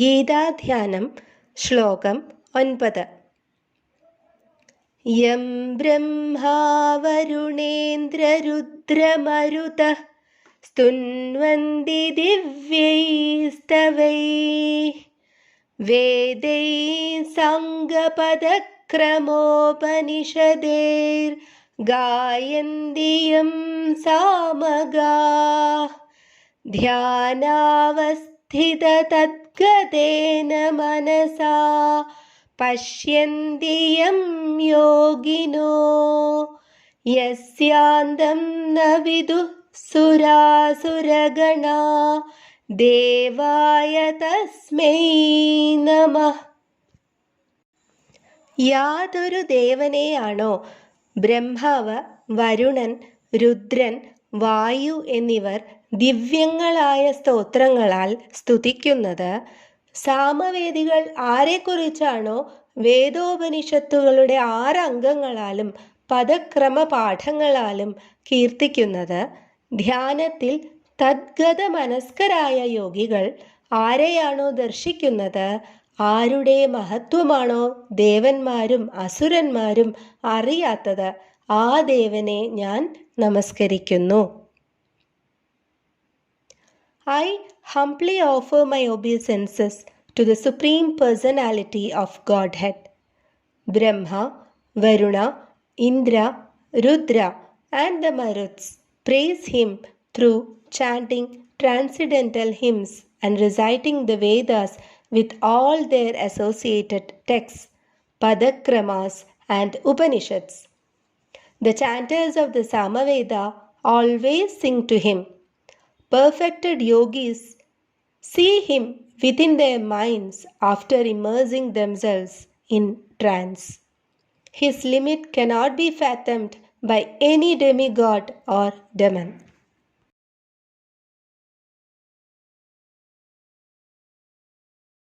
ഗീതാധ്യാനം ശ്ലോകം 9. യം ബ്രഹ്മാ വരുണേന്ദ്രരുദ്രമരുതഃ സ്തുന്വന്തി ദിവ്യൈസ്തവൈഃ വേദൈഃ സാംഗപദക്രമോപനിഷദേർ ഗായന്തി യം സാമഗാഃ ധ്യാനാവസ്ഥിതതദ്ഗതേന മനസാ പശ്യന്തി യം യോഗിനോ യസ്യാന്തം ന വിദുഃ സുരാസുരഗണാ ദേവായ തസ്മൈ നമഃ. യാതൊരു ദേവനെയാണോ ബ്രഹ്മാവ്, വരുണൻ, രുദ്രൻ, വായു എന്നിവർ ദിവ്യങ്ങളായ സ്തോത്രങ്ങളാൽ സ്തുതിക്കുന്നത്, സാമവേദികൾ ആരെക്കുറിച്ചാണോ വേദോപനിഷത്തുകളുടെ 6 അംഗങ്ങളാലും പദക്രമ പാഠങ്ങളാലും കീർത്തിക്കുന്നത്, ധ്യാനത്തിൽ തദ്ഗത മനസ്കരായ യോഗികൾ ആരെയാണോ ദർശിക്കുന്നത്, ആരുടെ മഹത്വമാണോ ദേവന്മാരും അസുരന്മാരും അറിയാത്തത്, ആ ദേവനെ ഞാൻ നമസ്കരിക്കുന്നു. I humbly offer my obeisances to the Supreme Personality of Godhead. Brahma, Varuna, Indra, Rudra and the Maruts praise him through chanting transcendental hymns and reciting the Vedas with all their associated texts, Padakramas and Upanishads. The chanters of the Samaveda always sing to him. Perfected yogis see him within their minds after immersing themselves in trance. His limit cannot be fathomed by any demigod or demon.